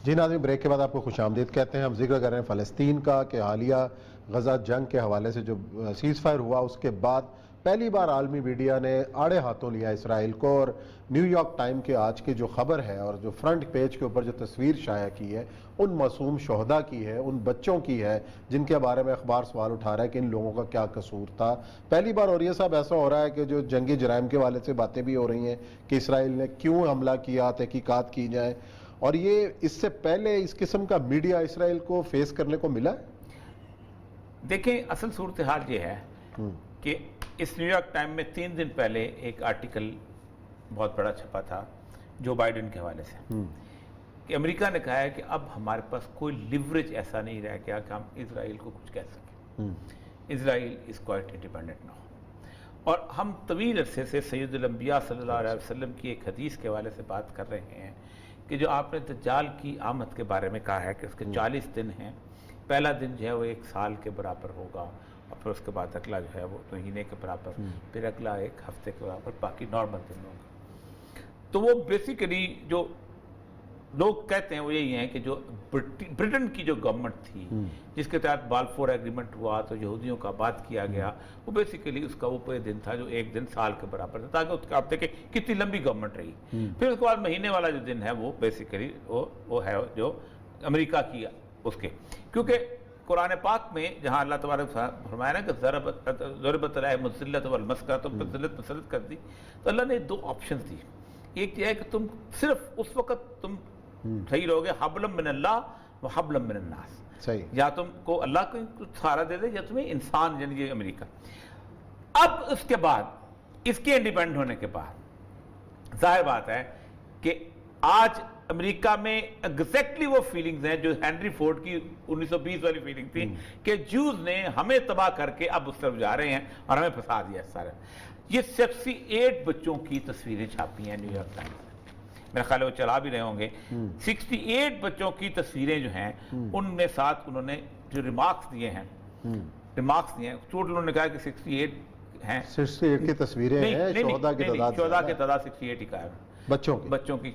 جی ناظرین، بریک کے بعد آپ کو خوش آمدید کہتے ہیں۔ ہم ذکر کر رہے ہیں فلسطین کا کہ حالیہ غزہ جنگ کے حوالے سے جو سیز فائر ہوا اس کے بعد پہلی بار عالمی میڈیا نے آڑے ہاتھوں لیا اسرائیل کو، اور نیو یارک ٹائم کے آج کی جو خبر ہے اور جو فرنٹ پیج کے اوپر جو تصویر شائع کی ہے ان معصوم شہداء کی ہے، ان بچوں کی ہے جن کے بارے میں اخبار سوال اٹھا رہا ہے کہ ان لوگوں کا کیا قصور تھا۔ پہلی بار اور یہ صاحب ایسا ہو رہا ہے کہ جو جنگی جرائم کے حوالے سے باتیں بھی ہو رہی ہیں کہ اسرائیل نے کیوں حملہ کیا، تحقیقات کی جائیں، اور یہ اس سے پہلے اس قسم کا میڈیا اسرائیل کو فیس کرنے کو ملا ہے؟ دیکھیں، اصل صورتحال یہ ہے کہ اس نیو یارک ٹائم میں 3 دن پہلے ایک آرٹیکل بہت بڑا چھپا تھا جو بائیڈن کے حوالے سے، کہ امریکہ نے کہا ہے کہ اب ہمارے پاس کوئی لیوریج ایسا نہیں رہ گیا کہ ہم اسرائیل کو کچھ کہہ سکیں۔ اسرائیل از کوائٹ انڈیپینڈنٹ ناؤ۔ اور ہم طویل عرصے سے سید الانبیاء صلی اللہ علیہ وسلم کی ایک حدیث کے حوالے سے بات کر رہے ہیں کہ جو آپ نے دجال کی آمد کے بارے میں کہا ہے کہ اس کے 40 دن ہیں، پہلا دن جو ہے وہ 1 سال کے برابر ہوگا، اور پھر اس کے بعد اگلا جو ہے وہ مہینے کے برابر، پھر اگلا 1 ہفتے کے برابر، باقی نارمل دن ہوگا۔ تو وہ بیسیکلی جو لوگ کہتے ہیں وہ یہی ہیں کہ جو برٹن کی جو گورنمنٹ تھی جس کے تحت بالفور ایگریمنٹ ہوا تو یہودیوں کا آباد کیا گیا، وہ بیسیکلی اس کا وہ دن تھا جو 1 دن سال کے برابر تھا، تاکہ اس کا آپ دیکھیں کتنی لمبی گورنمنٹ رہی۔ پھر اس کے بعد مہینے والا جو دن ہے وہ بیسیکلی وہ ہے جو امریکہ کی اس کے، کیونکہ قرآن پاک میں جہاں اللہ تبارک فرمایا نا کہ ضربت علیہم الذلۃ والمسکنۃ، تم پر ذلت مسلط کر دی، تو اللہ نے 2 آپشنز دی۔ ایک یہ ہے کہ تم صرف اس وقت تم صحیح رہو گے حبلم من اللہ و حبلم من الناس، یا تم کو اللہ کو سہارا دے دے یا تمہیں انسان، یعنی یہ امریکہ۔ اب اس کے بعد اس کے انڈیپینڈنٹ ہونے کے بعد ظاہر بات ہے کہ آج امریکہ میں ایگزیکٹلی وہ فیلنگز ہیں جو ہینری فورڈ کی 1920 والی فیلنگ تھی کہ جوز نے ہمیں تباہ کر کے اب اس طرف جا رہے ہیں اور ہمیں پھنسا دیا سارے۔ یہ 68 بچوں کی تصویریں چھاپی ہیں نیو یارک ٹائمز، میرا خیال ہے وہ چلا بھی رہے ہوں گے۔ 68 بچوں کی تصویریں جو ہیں ان میں ساتھ انہوں نے جو ریمارکس دیے ہیں، ٹوٹل انہوں نے کہا کہ 68 ہیں، 68 کی تصویریں ہیں، شہداء کی تعداد، شہداء کی تعداد 68 ہی کا ہے، بچوں کی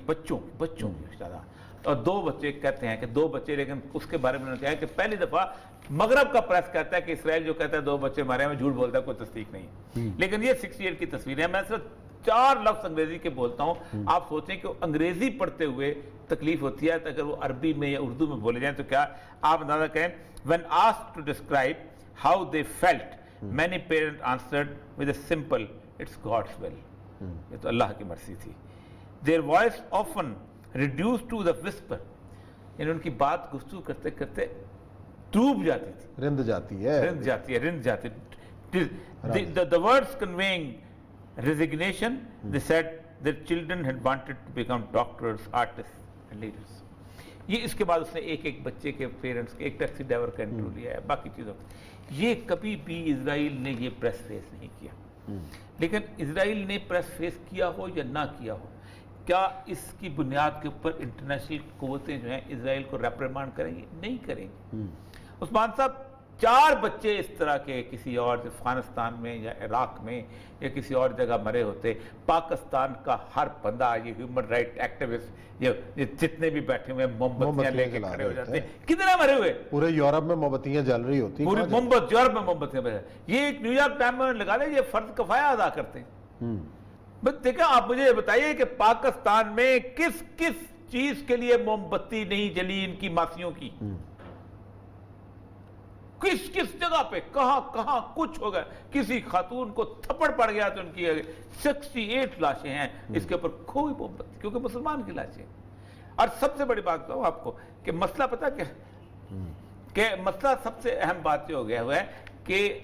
تعداد۔ اور 2 بچے کہتے ہیں کہ 2 بچے، لیکن اس کے بارے میں انہوں نے کہا کہ پہلی دفعہ مغرب کا پریس کہتا ہے کہ اسرائیل جو کہتا ہے 2 بچے مارے ہیں، میں جھوٹ بولتا ہے، کوئی تصدیق نہیں، لیکن یہ 68 کی تصویریں ہیں۔ میں صرف 4 لفظ انگریزی کے بولتا ہوں، آپ سوچیں کہ انگریزی پڑھتے ہوئے تکلیف ہوتی ہے، اگر وہ عربی میں یا اردو میں بولے جائیں تو کیا آپ اندازہ کہیں۔ when asked to describe how they felt, many parents answered with a simple it's God's will، یہ تو اللہ کی مرضی تھی۔ their voice often reduced to the whisper، یعنی ان کی بات گفتگو کرتے کرتے ڈوب جاتی تھی، رند جاتی ہے۔ the words conveying resignation, they said their children had wanted to become doctors, artists and leaders۔ یہ اس کے بعد اس نے ایک بچے کے پیرنٹس کے، ایک ٹیکسی ڈرائیور کا انٹرویو لیا ہے، باقی چیزوں کا۔ یہ کبھی بھی اسرائیل نے یہ پریس فیس نہیں کیا، لیکن اسرائیل نے پریس فیس کیا ہو یا نہ کیا ہو، کیا اس کی بنیاد کے اوپر انٹرنیشنل قوتیں جو ہیں اسرائیل کو ریپریمانڈ کریں گی؟ نہیں کریں گی۔ عثمان صاحب، 4 بچے اس طرح کے کسی اور افغانستان میں یا عراق میں یا کسی اور جگہ مرے ہوتے، پاکستان کا ہر بندہ، یہ ہیومن رائٹ ایکٹیوسٹ، یہ جتنے بھی بیٹھے ہوئے موم بتیاں لے کے کھڑے ہو جاتے ہیں، کتنے مرے ہوئے؟ پورے یورپ میں موم بتیاں جل رہی ہوتی ہیں، پوری یورپ میں موم بتیاں، یہ ایک نیو یارک ٹائم میں لگا لیں، یہ فرض کفایہ ادا کرتے ہیں۔ بس دیکھیں، آپ مجھے بتائیے کہ پاکستان میں کس چیز کے لیے موم بتی نہیں جلی ان کی ماسیوں کی؟ کس جگہ پہ کہاں کچھ ہو گیا، کسی خاتون کو تھپڑ پڑ گیا تو ان کی 68 لاشیں ہیں، اس کے اوپر کوئی موم بتی، کیونکہ مسلمان کی لاشیں۔ اور سب سے بڑی بات بتاؤں آپ کو کہ مسئلہ پتہ کیا کہ مسئلہ سب سے اہم بات یہ ہو گیا ہوا ہے کہ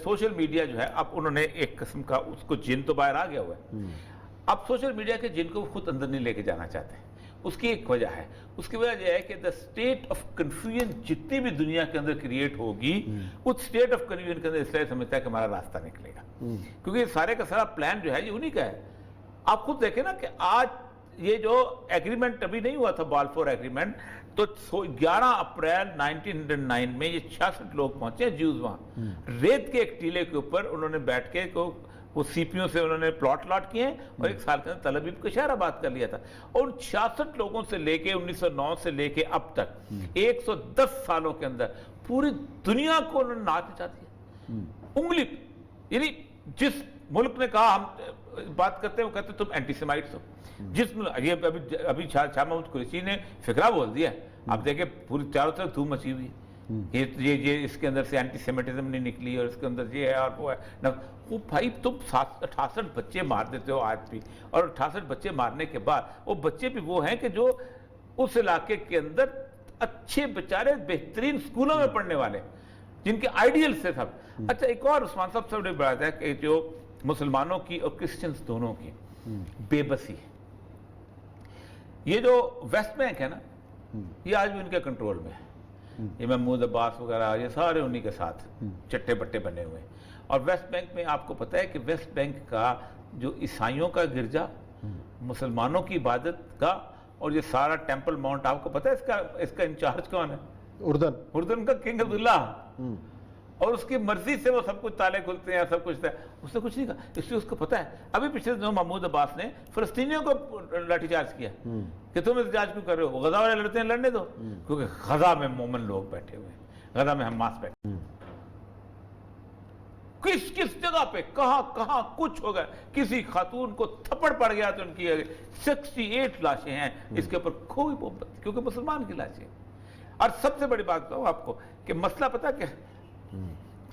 سوشل میڈیا جو ہے، اب انہوں نے ایک قسم کا اس کو جن تو باہر آ گیا ہوا ہے، اب سوشل میڈیا کے جن کو خود اندر نہیں لے کے جانا چاہتے ہیں۔ اس کی ایک وجہ ہے، اس کی وجہ یہ ہے کہ the state of confusion جتنی بھی دنیا کے اندر کریٹ ہوگی، اس state of confusion کے اندر اسرائیل سمجھتا ہے کہ ہمارا راستہ نکلے گا، کیونکہ سارے کا سارا پلان جو ہے یہ انہی کا ہے۔ آپ خود دیکھیں نا کہ آج یہ جو ایگریمنٹ ابھی نہیں ہوا تھا، بالفور ایگریمنٹ، تو 11 اپریل 1909 میں یہ 66 لوگ پہنچے جیوز وہاں، ریت کے ایک ٹیلے کے اوپر انہوں نے بیٹھ کے وہ سی پی سے انہوں نے پلاٹ لاٹ کیے ہیں اور 1 سال کے اندر تل ابیب کو شہر آباد کر لیا تھا. اور ان 66 لوگوں سے لے کے 1909 سے لے کے اب تک 110 سالوں کے اندر پوری دنیا کو انہوں نے ناچ نچا دیا. انگلی یعنی جس ملک نے کہا ہم بات کرتے ہیں وہ کہتے ہیں تم اینٹی سیمائٹس ہو. جس یہ ابھی شاہ محمود قریشی نے فقرہ بول دیا ہے. آپ دیکھیں پوری چاروں طرف دھوم مچی ہوئی ہے. یہ اس کے اندر سے اینٹی سیمیٹزم نہیں نکلی اور اس کے اندر یہ ہے اور وہ ہے. وہ بھائی تم 68 بچے مار دیتے ہو آج بھی, اور 68 بچے مارنے کے بعد وہ بچے بھی وہ ہیں کہ جو اس علاقے کے اندر اچھے بیچارے بہترین سکولوں میں پڑھنے والے جن کے آئیڈیل سے سب. اچھا ایک اور عثمان صاحب سے بڑی بات ہے کہ جو مسلمانوں کی اور کرسچنز دونوں کی بے بسی, یہ جو ویسٹ بینک ہے نا یہ آج بھی ان کے کنٹرول میں ہے. یہ محمود عباس وغیرہ یہ سارے انہی کے ساتھ چٹے بٹے بنے ہوئے ہیں. اور ویسٹ بینک میں آپ کو پتہ ہے کہ ویسٹ بینک کا جو عیسائیوں کا گرجا, مسلمانوں کی عبادت کا, اور یہ سارا ٹیمپل ماؤنٹ, آپ کو پتہ ہے اس کا انچارج کون ہے؟ اردن کا کنگ عبداللہ. اور اس کی مرضی سے وہ سب کچھ تالے کھلتے ہیں, سب کچھ ہے. اس نے کچھ نہیں کہا, اس لیے اس کو پتہ ہے. ابھی پچھلے دنوں محمود عباس نے فلسطینیوں کو لاٹھی چارج کیا کہ تم احتجاج کیوں کر رہے ہو, غزہ والے لڑتے ہیں لڑنے دو, کیونکہ غزہ میں مومن لوگ بیٹھے ہوئے ہیں, غزہ میں حماس بیٹھے. کس جگہ پہ کہاں کچھ ہو گیا, کسی خاتون کو تھپڑ پڑ گیا تو ان کی 68 لاشیں ہیں اس کے اوپر کوئی محبت, کیونکہ مسلمان کی لاشیں. اور سب سے بڑی بات بتاؤں آپ کو کہ مسئلہ پتہ کیا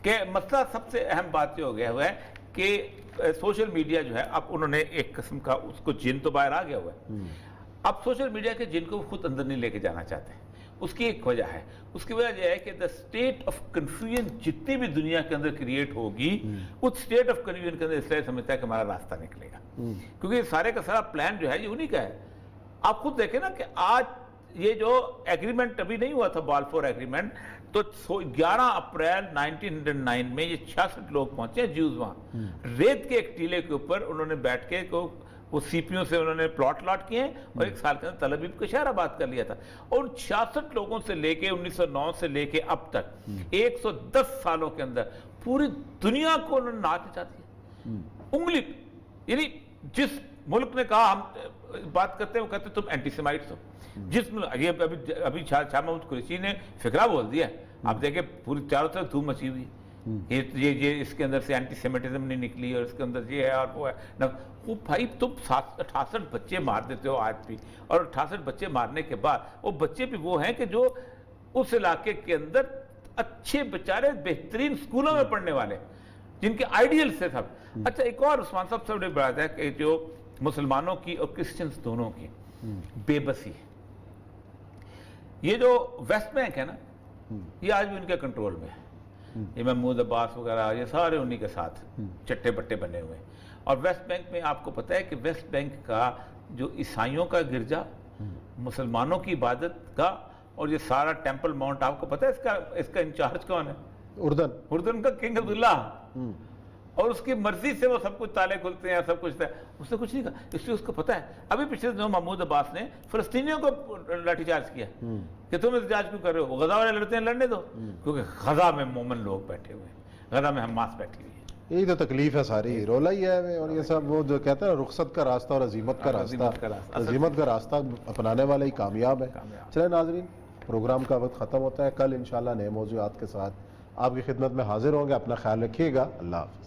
کہ مسئلہ سب سے اہم بات یہ ہو گیا ہوا ہے کہ سوشل میڈیا جو ہے اب انہوں نے ایک قسم کا اس کو جن تو باہر آ گیا ہوا ہے. اب سوشل میڈیا کے جن کو خود اندر نہیں لے کے جانا چاہتے ہیں. اس کی ایک وجہ ہے, اس کی وجہ یہ ہے کہ دا اسٹیٹ آف کنفیوژن جتنی بھی دنیا کے اندر کریٹ ہوگی اس اسٹیٹ آف کنفیوژن کے اندر اس طرح سمجھتا ہے کہ ہمارا راستہ نکلے گا, کیونکہ یہ سارے کا سارا پلان جو ہے یہ انہی کا ہے. آپ خود دیکھیں نا کہ آج یہ جو ایگریمنٹ ابھی نہیں ہوا تھا بالفور ایگریمنٹ, تو 11 اپریل 1909 میں یہ 66 لوگ پہنچے جیوز وہاں ریت کے ایک ٹیلے کے اوپر, انہوں نے بیٹھ کے وہ سی پی سے انہوں نے پلاٹ لاٹ کیے ہیں اور 1 سال کے اندر تل ابیب کو شہر آباد کر لیا تھا. اور ان 66 لوگوں سے لے کے 1909 سے لے کے اب تک 110 سالوں کے اندر پوری دنیا کو انہوں نے ناچ نچا دیا. انگلی یعنی جس ملک نے کہا ہم بات کرتے ہیں وہ کہتے ہیں تم اینٹی سیمائٹس ہو. جس یہ ابھی شاہ محمود قریشی نے فقرہ بول دیا ہے. آپ دیکھیں پوری چاروں طرف دھوم مچی ہوئی ہے. یہ اس کے اندر سے اینٹی سیمیٹزم نہیں نکلی اور اس کے اندر یہ ہے اور وہ ہے. وہ بھائی تم 68 بچے مار دیتے ہو آج بھی, اور 68 بچے مارنے کے بعد وہ بچے بھی وہ ہیں کہ جو اس علاقے کے اندر اچھے بیچارے بہترین سکولوں میں پڑھنے والے جن کے آئیڈیل سے سب. اچھا ایک اور عثمان صاحب سے بڑی بات ہے کہ جو مسلمانوں کی اور کرسچنز دونوں کی بے بسی, یہ جو ویسٹ بینک ہے نا یہ آج بھی ان کے کنٹرول میں ہے. یہ محمود عباس وغیرہ یہ سارے انہی کے ساتھ چٹے بٹے بنے ہوئے ہیں. اور ویسٹ بینک میں آپ کو پتہ ہے کہ ویسٹ بینک کا جو عیسائیوں کا گرجا, مسلمانوں کی عبادت کا, اور یہ سارا ٹیمپل ماؤنٹ, آپ کو پتہ ہے اس کا انچارج کون ہے؟ اردن کا کنگ عبداللہ. اور اس کی مرضی سے وہ سب کچھ تالے کھلتے ہیں, سب کچھ ہے. اس نے کچھ نہیں کہا, اس لیے اس کو پتہ ہے. ابھی پچھلے دنوں محمود عباس نے فلسطینیوں کو لاٹھی چارج کیا کہ تم احتجاج کیوں کر رہے ہو, غزہ والے لڑتے ہیں لڑنے دو, کیونکہ غزہ میں مومن لوگ بیٹھے ہوئے ہیں, غزہ میں حماس بیٹھی ہوئی ہے. یہی تو تکلیف ہے ساری, رولا ہی ہے. اور یہ سب وہ جو کہتے ہیں رخصت کا راستہ اور عزیمت کا راستہ اپنانے والے ہی کامیاب ہے. چلیں ناظرین, پروگرام کا وقت ختم ہوتا ہے. کل انشاءاللہ نئے موضوعات کے ساتھ آپ کی خدمت میں حاضر ہوں گے. اپنا خیال رکھیے گا. اللہ حافظ.